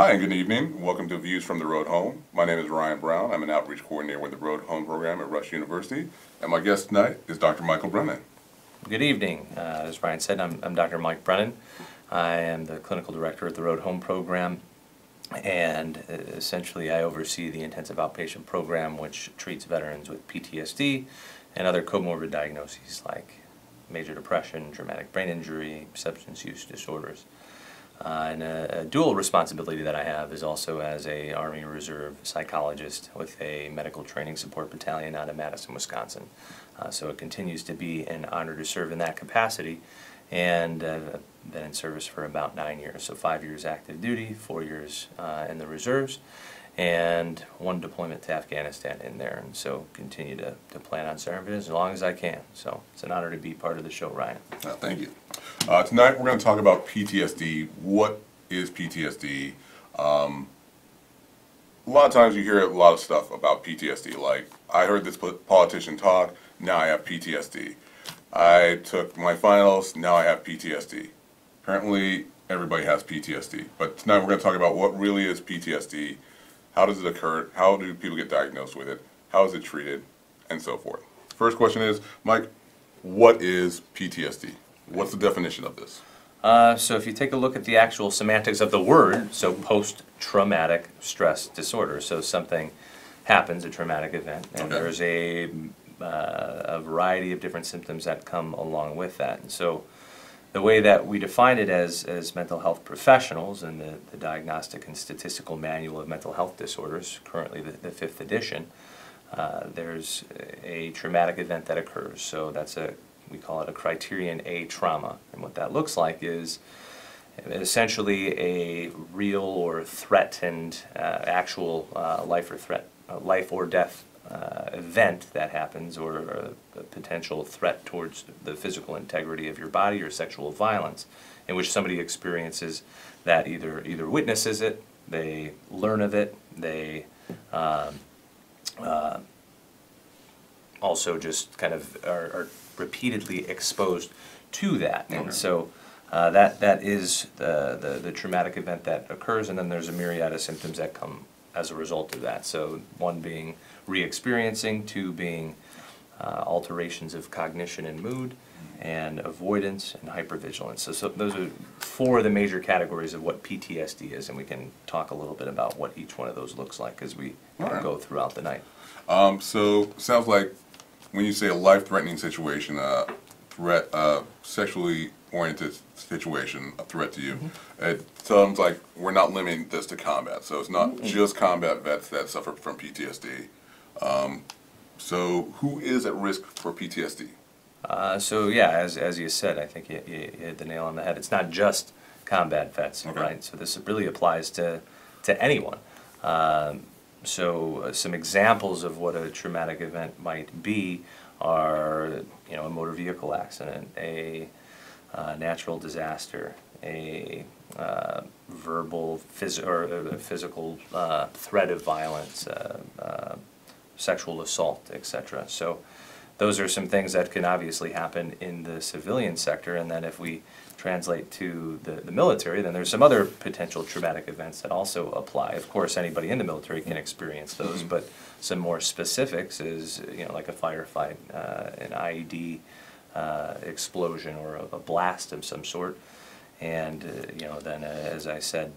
Hi, and good evening. Welcome to Views from the Road Home. My name is Ryan Brown. I'm an outreach coordinator with the Road Home program at Rush University. And my guest tonight is Dr. Michael Brennan. Good evening. As Ryan said, I'm Dr. Mike Brennan. I am the clinical director at the Road Home program, and essentially I oversee the intensive outpatient program which treats veterans with PTSD and other comorbid diagnoses like major depression, traumatic brain injury, substance use disorders. And a dual responsibility that I have is also as a Army Reserve psychologist with a medical training support battalion out of Madison, Wisconsin. So it continues to be an honor to serve in that capacity, and I've been in service for about 9 years. So 5 years active duty, 4 years in the reserves, and 1 deployment to Afghanistan in there, and so continue to plan on serving as long as I can. So it's an honor to be part of the show, Ryan. Thank you. Tonight we're going to talk about PTSD. What is PTSD? A lot of times you hear a lot of stuff about PTSD, like, I heard this politician talk, now I have PTSD. I took my finals, now I have PTSD. Apparently everybody has PTSD, but tonight we're going to talk about what really is PTSD, how does it occur, how do people get diagnosed with it, how is it treated, and so forth. First question is, Mike, what is PTSD? What's the definition of this? So if you take a look at the actual semantics of the word, so post-traumatic stress disorder, so something happens, a traumatic event, and there's a variety of different symptoms that come along with that. And so the way that we define it as mental health professionals in the Diagnostic and Statistical Manual of Mental Health Disorders, currently the 5th edition, there's a traumatic event that occurs. So we call it a criterion A trauma. And what that looks like is essentially a real or threatened actual life or death event that happens, or a potential threat towards the physical integrity of your body, or sexual violence, in which somebody experiences that, either witnesses it, they learn of it, they also just kind of are repeatedly exposed to that. And so that is the traumatic event that occurs, and then there's a myriad of symptoms that come as a result of that. So 1 being re-experiencing, 2 being alterations of cognition and mood, and avoidance and hypervigilance. So those are 4 of the major categories of what PTSD is, and we can talk a little bit about what each one of those looks like as we go throughout the night. So sounds like when you say a life-threatening situation, threat, sexually oriented situation, a threat to you, it sounds like we're not limiting this to combat. So it's not just combat vets that suffer from PTSD. So who is at risk for PTSD? So yeah, as you said, I think you hit the nail on the head. It's not just combat vets, right? So this really applies to anyone. So some examples of what a traumatic event might be are, a motor vehicle accident, a natural disaster, a verbal or physical threat of violence, sexual assault, etc. So those are some things that can obviously happen in the civilian sector, and then if we translate to the military, then there's some other potential traumatic events that also apply. Of course, anybody in the military can experience those, but some more specifics is, like a firefight, an IED explosion, or a blast of some sort, and then as I said,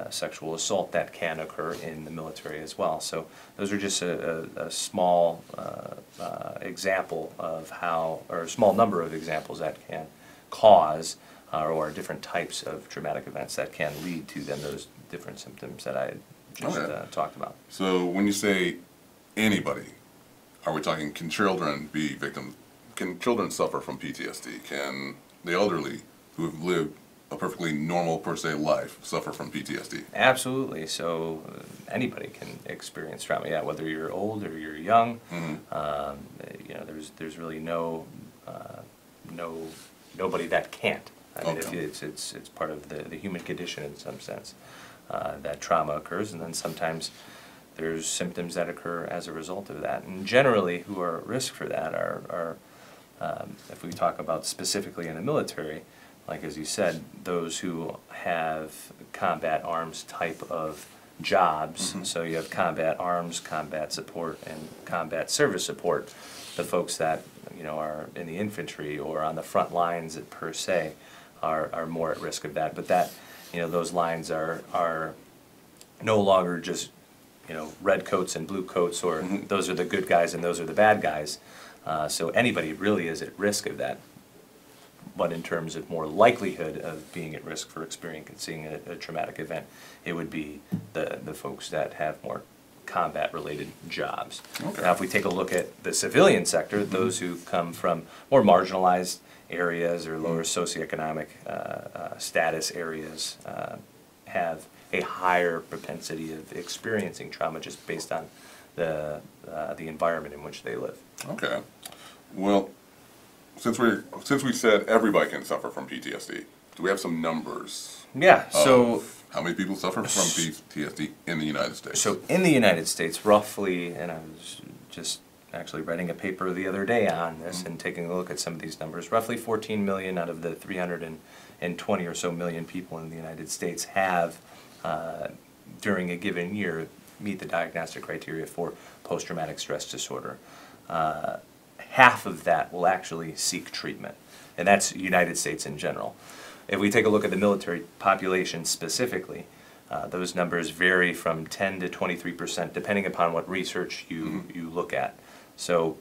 sexual assault that can occur in the military as well. So those are just a small example of how, or a small number of examples that can cause or different types of traumatic events that can lead to then those different symptoms that I just talked about. So when you say anybody, are we talking, can children be victims? Can children suffer from PTSD? Can the elderly who have lived a perfectly normal, per se, life suffer from PTSD? Absolutely. So anybody can experience trauma. Yeah, whether you're old or you're young. There's really nobody that can't. I mean, it's part of the human condition in some sense that trauma occurs, and then sometimes there's symptoms that occur as a result of that. And generally, who are at risk for that are if we talk about specifically in the military, like as you said, those who have combat arms type of jobs. So you have combat arms, combat support, and combat service support. The folks that are in the infantry or on the front lines per se are more at risk of that. But that those lines are no longer just red coats and blue coats, or those are the good guys and those are the bad guys. So anybody really is at risk of that. But in terms of more likelihood of being at risk for experiencing a traumatic event, it would be the folks that have more combat-related jobs. Okay. Now, if we take a look at the civilian sector, those who come from more marginalized areas or lower socioeconomic status areas have a higher propensity of experiencing trauma just based on the environment in which they live. Okay. Well, since we said everybody can suffer from PTSD, do we have some numbers? Yeah. So how many people suffer from PTSD in the United States? So in the United States, roughly, and I was just actually writing a paper the other day on this and taking a look at some of these numbers, roughly 14 million out of the 320 or so million people in the United States have, during a given year, meet the diagnostic criteria for post-traumatic stress disorder. Half of that will actually seek treatment, and that's United States in general. If we take a look at the military population specifically, those numbers vary from 10 to 23% depending upon what research you look at. So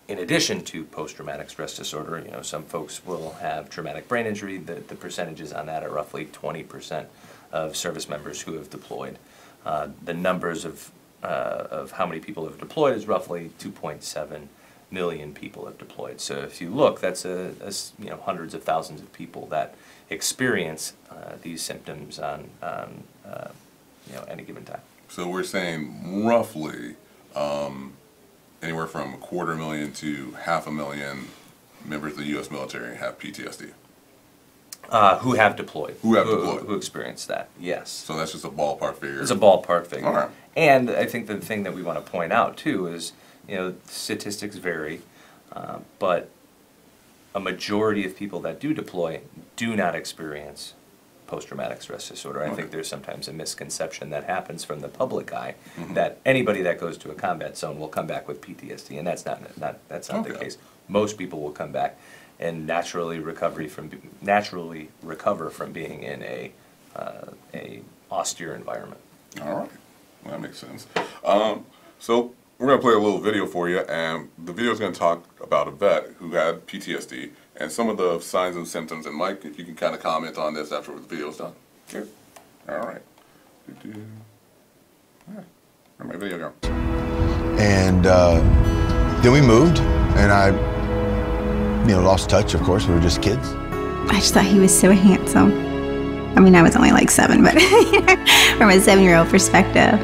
in addition to post-traumatic stress disorder, some folks will have traumatic brain injury. The percentages on that are roughly 20% of service members who have deployed. The numbers of how many people have deployed is roughly 2.7 million people have deployed. So if you look, that's hundreds of thousands of people that experience these symptoms on any given time. So we're saying roughly anywhere from 250,000 to 500,000 members of the U.S. military have PTSD. Who have deployed. Who experienced that, yes. So that's just a ballpark figure. It's a ballpark figure. All right. And I think the thing that we want to point out, too, is, statistics vary, but a majority of people that do deploy do not experience post-traumatic stress disorder. I think there's sometimes a misconception that happens from the public eye that anybody that goes to a combat zone will come back with PTSD, and that's not the case. Most people will come back and naturally recover from being in a austere environment. All right, well, that makes sense. So we're going to play a little video for you, and the video is going to talk about a vet who had PTSD and some of the signs and symptoms. And Mike, if you can kind of comment on this after the video's done. Sure. All right. Yeah. Where'd my video go? And then we moved, and I lost touch, of course. We were just kids. I just thought he was so handsome. I mean, I was only like 7, but from a 7-year-old perspective,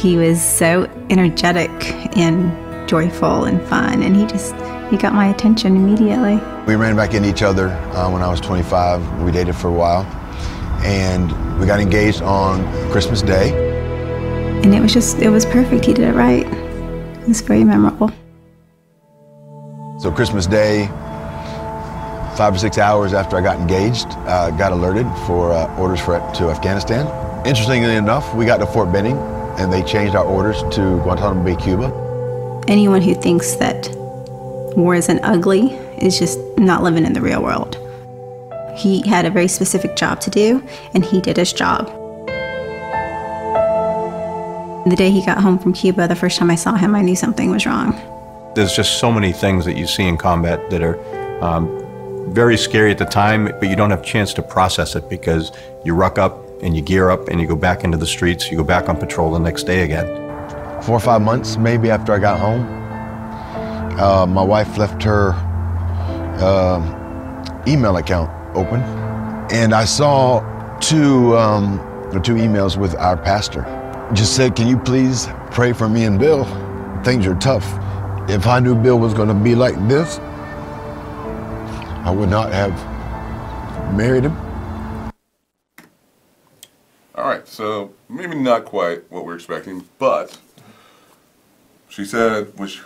he was so energetic and joyful and fun, and he got my attention immediately. We ran back into each other when I was 25. We dated for a while, and we got engaged on Christmas Day. And it was perfect. He did it right. It was very memorable. So Christmas Day, 5 or 6 hours after I got engaged, got alerted for orders to Afghanistan. Interestingly enough, we got to Fort Benning, and they changed our orders to Guantanamo Bay, Cuba. Anyone who thinks that war isn't ugly is just not living in the real world. He had a very specific job to do, and he did his job. The day he got home from Cuba, the first time I saw him, I knew something was wrong. There's just so many things that you see in combat that are very scary at the time, but you don't have a chance to process it because you ruck up and you gear up and you go back into the streets, you go back on patrol the next day again. 4 or 5 months maybe after I got home, my wife left her email account open, and I saw two emails with our pastor. Just said, "Can you please pray for me and Bill? Things are tough. If I knew Bill was going to be like this, I would not have married him." All right, so maybe not quite what we're expecting, but she said when she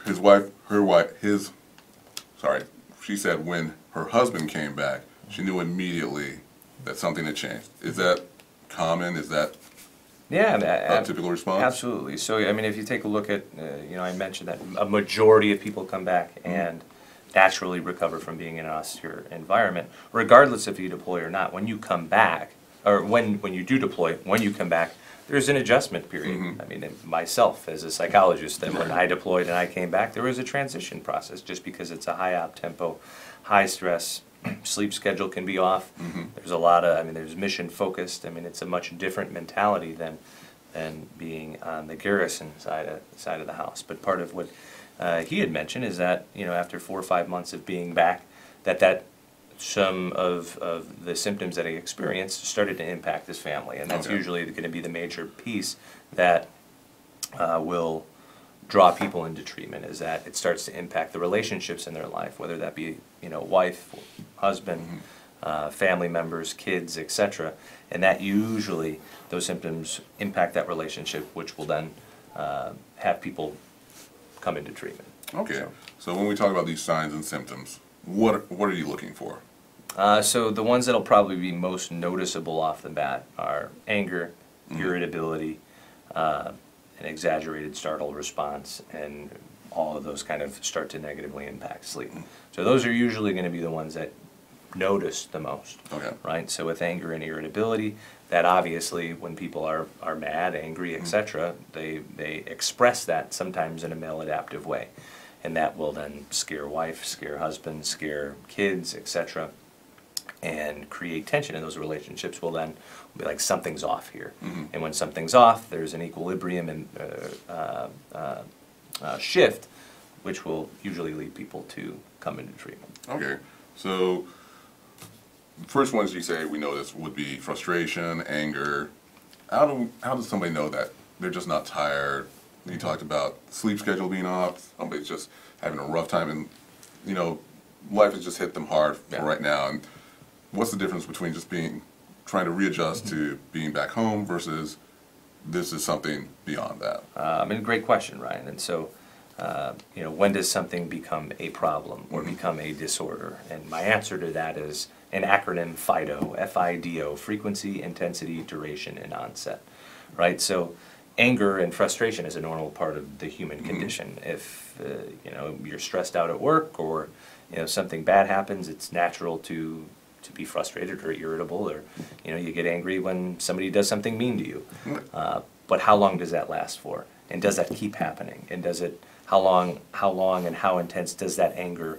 said when her husband came back, she knew immediately that something had changed. Is that common? Is that Yeah, a typical response? absolutely. So, I mean, if you take a look at, I mentioned that a majority of people come back and naturally recover from being in an austere environment, regardless if you deploy or not. When you come back, or when you do deploy, when you come back, there's an adjustment period. I mean, myself as a psychologist, that when I deployed and I came back, there was a transition process just because it's a high op tempo, high stress, sleep schedule can be off. There's a lot of, I mean, there's mission focused. I mean, it's a much different mentality than being on the garrison side of the house. But part of what he had mentioned is that, after 4 or 5 months of being back, that some of the symptoms that he experienced started to impact his family, and that's usually going to be the major piece that will draw people into treatment, is that it starts to impact the relationships in their life, whether that be wife, husband, family members, kids, etc. And that usually those symptoms impact that relationship, which will then have people come into treatment. Okay. So when we talk about these signs and symptoms, what are you looking for? So the ones that'll probably be most noticeable off the bat are anger, irritability, an exaggerated startle response, and all of those kind of start to negatively impact sleep. So those are usually going to be the ones that notice the most. Okay. Right? So with anger and irritability, that obviously when people are mad, angry, etc., they express that sometimes in a maladaptive way. And that will then scare wife, scare husband, scare kids, etc., and create tension in those relationships. Will then be like, something's off here. And when something's off, there's an equilibrium and shift, which will usually lead people to come into treatment. Okay. So the first ones you say we notice would be frustration, anger. How does somebody know that they're just not tired? You talked about sleep schedule being off. Somebody's just having a rough time, and life has just hit them hard for right now. And what's the difference between just trying to readjust to being back home versus this is something beyond that? Great question, Ryan. And so, when does something become a problem or become a disorder? And my answer to that is an acronym FIDO, F-I-D-O, frequency, intensity, duration, and onset. Right? So anger and frustration is a normal part of the human condition. If you're stressed out at work, or something bad happens, it's natural to be frustrated or irritable, or you get angry when somebody does something mean to you. But how long does that last for? And does that keep happening? And how long and how intense does that anger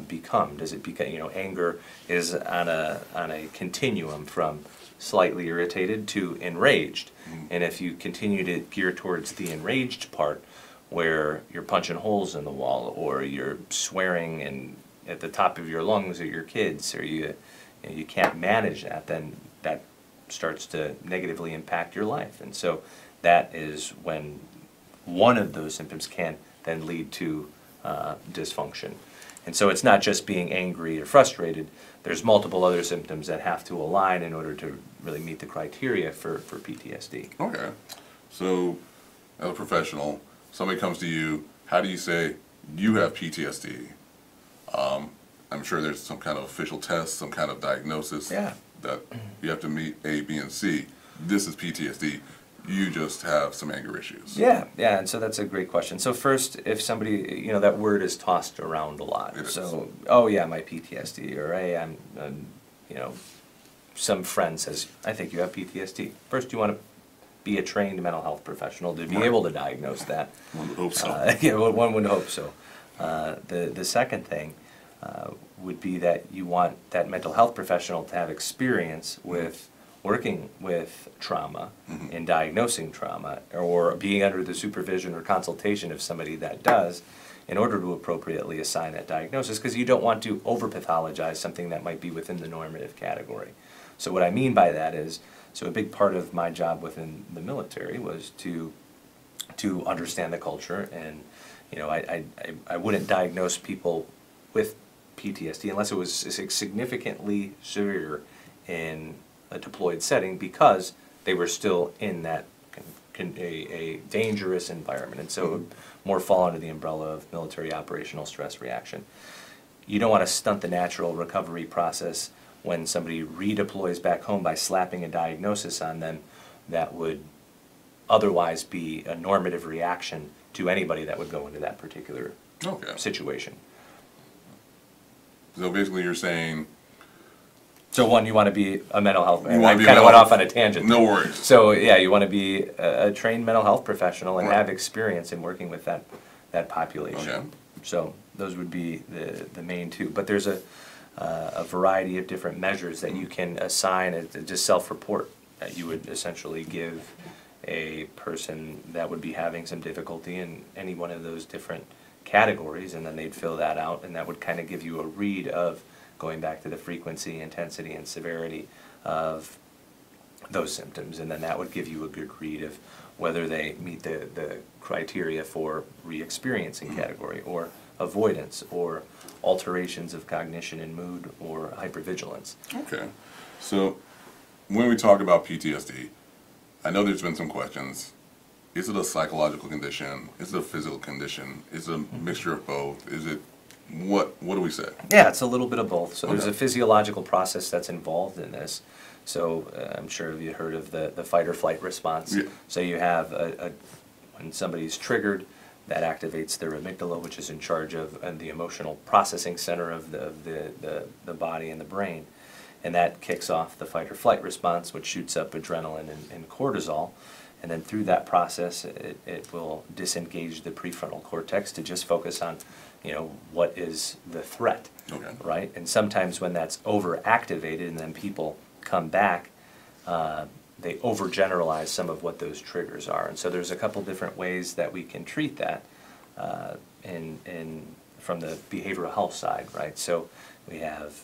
become? Does it become, anger is on a continuum from slightly irritated to enraged. And if you continue to gear towards the enraged part, where you're punching holes in the wall, or you're swearing and at the top of your lungs at your kids, or you can't manage that, then that starts to negatively impact your life. And so that is when one of those symptoms can then lead to dysfunction. And so it's not just being angry or frustrated. There's multiple other symptoms that have to align in order to really meet the criteria for PTSD. Okay. So as a professional, somebody comes to you, how do you say you have PTSD? I'm sure there's some kind of official test, some kind of diagnosis that you have to meet A, B, and C. This is PTSD. You just have some anger issues. Yeah, and so that's a great question. So first, if somebody, that word is tossed around a lot. So, oh yeah, my PTSD, or hey, I'm some friend says, I think you have PTSD. First, you want to be a trained mental health professional to be able to diagnose that. One would hope so. One would hope so. The second thing would be that you want that mental health professional to have experience with working with trauma and diagnosing trauma, or being under the supervision or consultation of somebody that does, in order to appropriately assign that diagnosis, because you don't want to over-pathologize something that might be within the normative category. So what I mean by that is, so a big part of my job within the military was to understand the culture, and I wouldn't diagnose people with PTSD unless it was significantly severe in a deployed setting, because they were still in that a dangerous environment, and so it would more fall under the umbrella of military operational stress reaction. you don't want to stunt the natural recovery process when somebody redeploys back home by slapping a diagnosis on them that would otherwise be a normative reaction to anybody that would go into that particular Okay. situation. So basically you're saying, So one, you want to be a mental health. You wanna I be a kind of mental went off health- on a tangent. no worries. So yeah, you want to be a trained mental health professional and Right. have experience in working with that population. Okay. So those would be the main two. But there's a variety of different measures that you can assign. Just self-report that you would essentially give a person that would be having some difficulty in any one of those different categories, and then they'd fill that out, and that would kind of give you a read of, going back to the frequency, intensity, and severity of those symptoms, and then that would give you a good read of whether they meet the criteria for re-experiencing category, or avoidance, or alterations of cognition and mood, or hypervigilance. okay. So when we talk about PTSD, I know there's been some questions. Is it a psychological condition? Is it a physical condition? Is it a mixture of both? Is it, what do we say? Yeah, it's a little bit of both. So there's Okay. a physiological process that's involved in this. So I'm sure you heard of the fight or flight response. Yeah. So you have when somebody's triggered, that activates their amygdala, which is in charge of the emotional processing center of the body and the brain. And that kicks off the fight or flight response, which shoots up adrenaline and cortisol. And then through that process, it will disengage the prefrontal cortex to just focus on, what is the threat, Okay. right? And sometimes when that's overactivated and then people come back, they overgeneralize some of what those triggers are. And so there's a couple different ways that we can treat that from the behavioral health side, right? So we have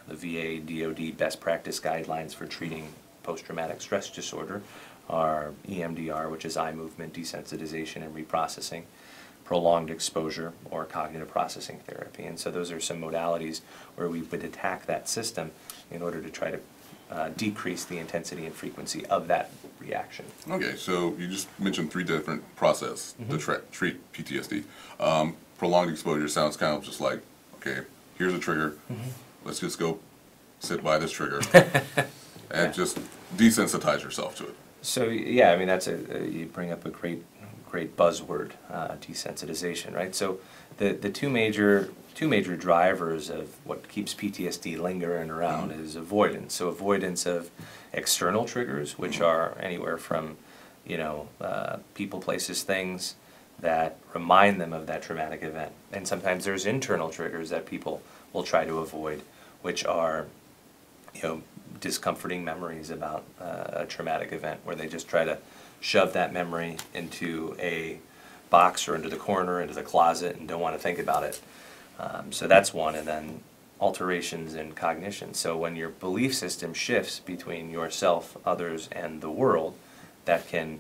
the VA, DOD best practice guidelines for treating post-traumatic stress disorder are EMDR, which is eye movement desensitization and reprocessing, prolonged exposure, or cognitive processing therapy. And so those are some modalities where we would attack that system in order to try to decrease the intensity and frequency of that reaction. Okay, so you just mentioned 3 different processes to treat PTSD. Prolonged exposure sounds kind of just like, okay, here's a trigger, let's just go sit by this trigger and just desensitize yourself to it. So yeah, I mean you bring up a great buzzword, desensitization, right? So the two major drivers of what keeps PTSD lingering around is avoidance. So avoidance of external triggers, which are anywhere from people, places, things that remind them of that traumatic event. And sometimes there's internal triggers that people will try to avoid, which are discomforting memories about a traumatic event, where they just try to shove that memory into a box or into the corner, into the closet, and don't want to think about it. So that's one. And then alterations in cognition. So when your belief system shifts between yourself, others, and the world, that can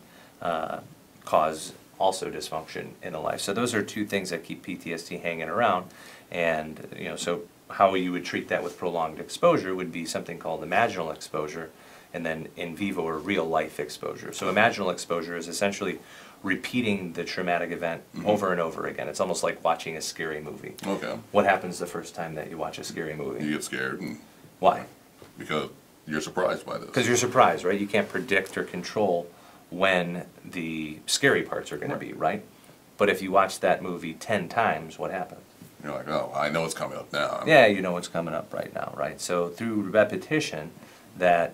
cause also dysfunction in a life. So those are 2 things that keep PTSD hanging around. And so how you would treat that with prolonged exposure would be something called imaginal exposure, and then in vivo or real life exposure. So imaginal exposure is essentially repeating the traumatic event over and over again. It's almost like watching a scary movie. Okay. What happens the first time that you watch a scary movie? You get scared and Why? because you're surprised by this. Because you're surprised, right? You can't predict or control when the scary parts are going to be, right? But if you watch that movie 10 times, what happens? You're like, oh, I know it's coming up now. Yeah, you know what's coming up right now, right? So through repetition, that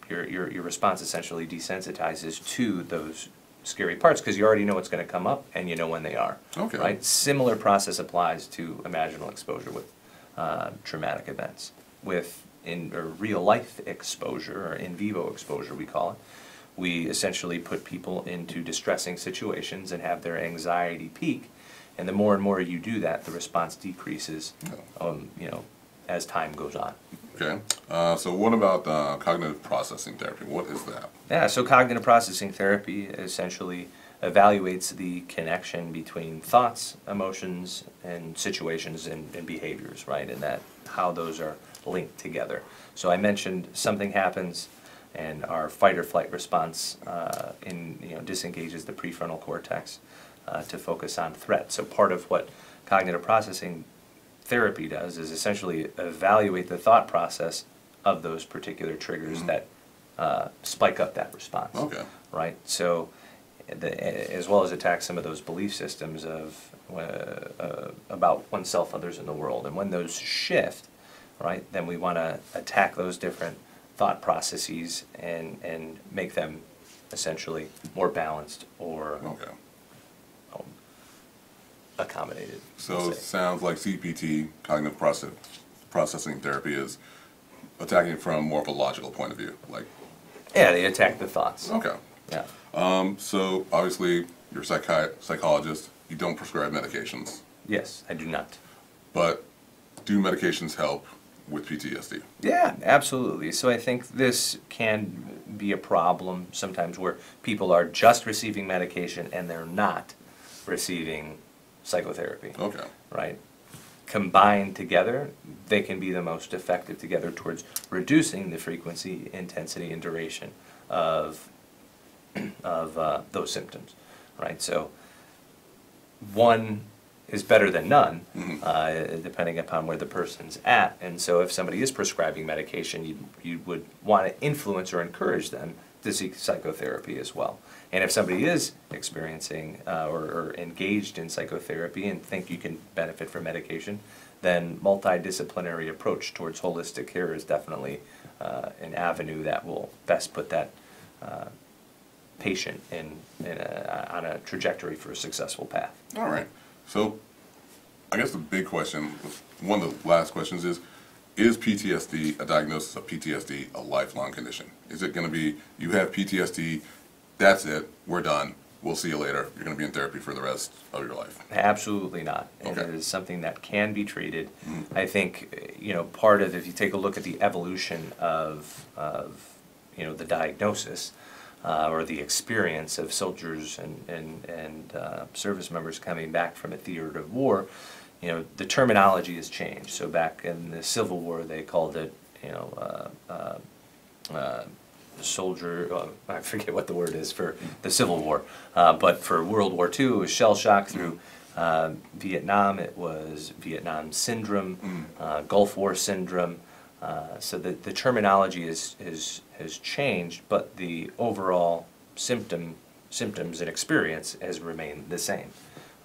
your response essentially desensitizes to those scary parts, because you already know what's going to come up and you know when they are. Okay. Right? Similar process applies to imaginal exposure with traumatic events. With real life exposure, or in vivo exposure we call it, we essentially put people into distressing situations and have their anxiety peak. And the more and more you do that, the response decreases, as time goes on. Okay. So what about cognitive processing therapy? What is that? Yeah, so cognitive processing therapy essentially evaluates the connection between thoughts, emotions, and situations and behaviors, right? And that how those are linked together. So I mentioned something happens, and our fight or flight response disengages the prefrontal cortex to focus on threat. So part of what cognitive processing therapy does is essentially evaluate the thought process of those particular triggers that spike up that response. Okay. Right? So, as well as attack some of those belief systems of about oneself, others, in the world. And when those shift, right, then we want to attack those different thought processes and make them essentially more balanced or Okay. accommodated. So we'll it say. sounds like CPT, cognitive processing therapy, is attacking it from more of a logical point of view. Like, Yeah, they attack the thoughts. okay. Yeah. So obviously you're a psychologist. You don't prescribe medications, Yes, I do not. but do medications help with PTSD? Yeah, absolutely. So I think this can be a problem sometimes where people are just receiving medication and they're not receiving psychotherapy, Okay. right? Combined together, they can be the most effective together towards reducing the frequency, intensity, and duration of those symptoms, right? So one is better than none, depending upon where the person's at. And so if somebody is prescribing medication, you would want to influence or encourage them to seek psychotherapy as well. And if somebody is experiencing or engaged in psychotherapy and think you can benefit from medication, then multidisciplinary approach towards holistic care is definitely an avenue that will best put that patient on a trajectory for a successful path. All right. So I guess the big question, one of the last questions is PTSD, a diagnosis of PTSD, a lifelong condition? Is it going to be, you have PTSD, that's it, we're done, we'll see you later, you're going to be in therapy for the rest of your life? Absolutely not. And Okay. it is something that can be treated. I think, part of, if you take a look at the evolution of the diagnosis or the experience of soldiers and service members coming back from a theater of war, the terminology has changed. So back in the Civil War, they called it, soldier, I forget what the word is for the Civil War, but for World War II, it was shell shock. Through Vietnam, it was Vietnam syndrome, Gulf War syndrome. So the terminology has changed, but the overall symptoms and experience has remained the same,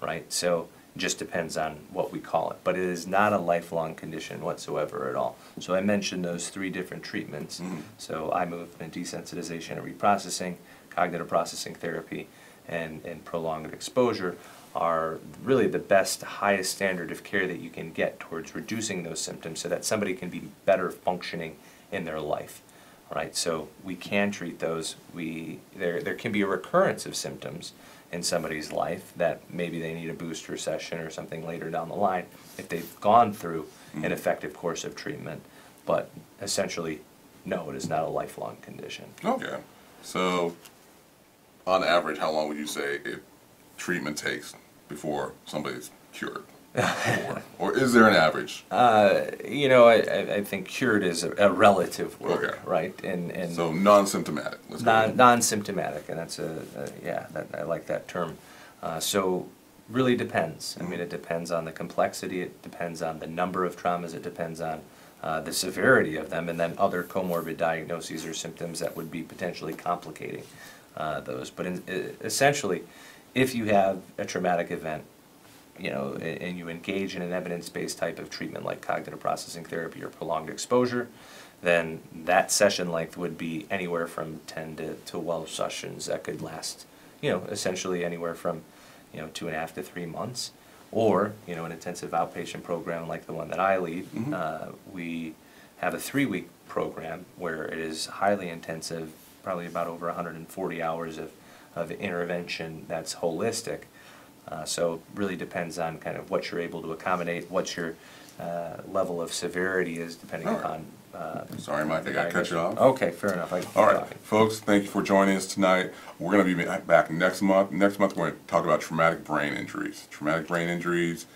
right? So it just depends on what we call it. But it is not a lifelong condition whatsoever at all. So I mentioned those three different treatments. So eye movement desensitization and reprocessing, cognitive processing therapy, and prolonged exposure are really the best, highest standard of care that you can get towards reducing those symptoms so that somebody can be better functioning in their life. Right, so we can treat those. There can be a recurrence of symptoms in somebody's life that maybe they need a booster session or something later down the line if they've gone through an effective course of treatment. But essentially, no, it is not a lifelong condition. Okay. So on average, how long would you say treatment takes before somebody's cured? Or is there an average? I think cured is a relative word, Okay. right? And So non-symptomatic. Let's go with it. non-symptomatic, and that's I like that term. So really depends. I mean, it depends on the complexity. It depends on the number of traumas. It depends on the severity of them, and then other comorbid diagnoses or symptoms that would be potentially complicating those. But essentially, if you have a traumatic event, and you engage in an evidence-based type of treatment like cognitive processing therapy or prolonged exposure, then that session length would be anywhere from 10 to 12 sessions that could last, essentially anywhere from, 2.5 to 3 months. Or, an intensive outpatient program like the one that I lead, we have a 3-week program where it is highly intensive, probably about over 140 hours of intervention that's holistic. So it really depends on kind of what you're able to accommodate, what your level of severity is, depending upon. Sorry, Mike, I got to cut you off. Okay, fair enough. I can keep All right, talking. folks, thank you for joining us tonight. We're going to be back next month. Next month, we're going to talk about traumatic brain injuries. Traumatic brain injuries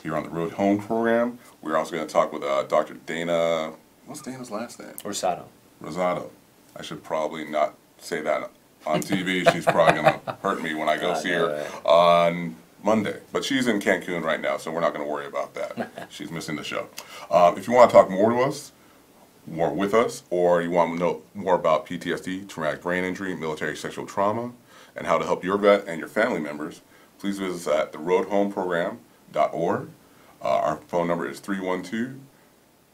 here on the Road Home program. We're also going to talk with Dr. Dana, what's Dana's last name? Rosado. Rosado. I should probably not say that on TV. She's probably going to hurt me when I go see her. On Monday. But she's in Cancun right now, so we're not going to worry about that. She's missing the show. If you want to talk more with us, or you want to know more about PTSD, traumatic brain injury, military sexual trauma, and how to help your vet and your family members, please visit us at theroadhomeprogram.org. Our phone number is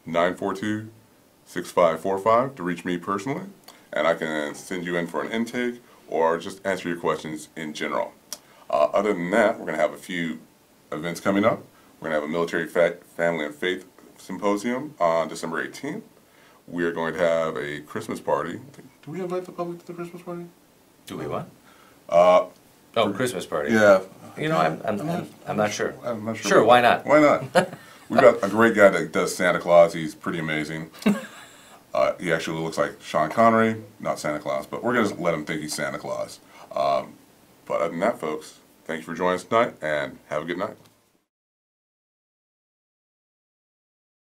312-942-6545 to reach me personally, and I can send you in for an intake or just answer your questions in general. Other than that, we're going to have a few events coming up. We're going to have a military family and faith symposium on December 18th. We're going to have a Christmas party. Do we invite the public to the Christmas party? Do we what? Christmas party. Yeah. You know, I'm not sure. I'm not sure. Sure, why not? Why not? We've got a great guy that does Santa Claus. He's pretty amazing. He actually looks like Sean Connery, not Santa Claus, but we're going to let him think he's Santa Claus. But other than that, folks, thank you for joining us tonight, and have a good night.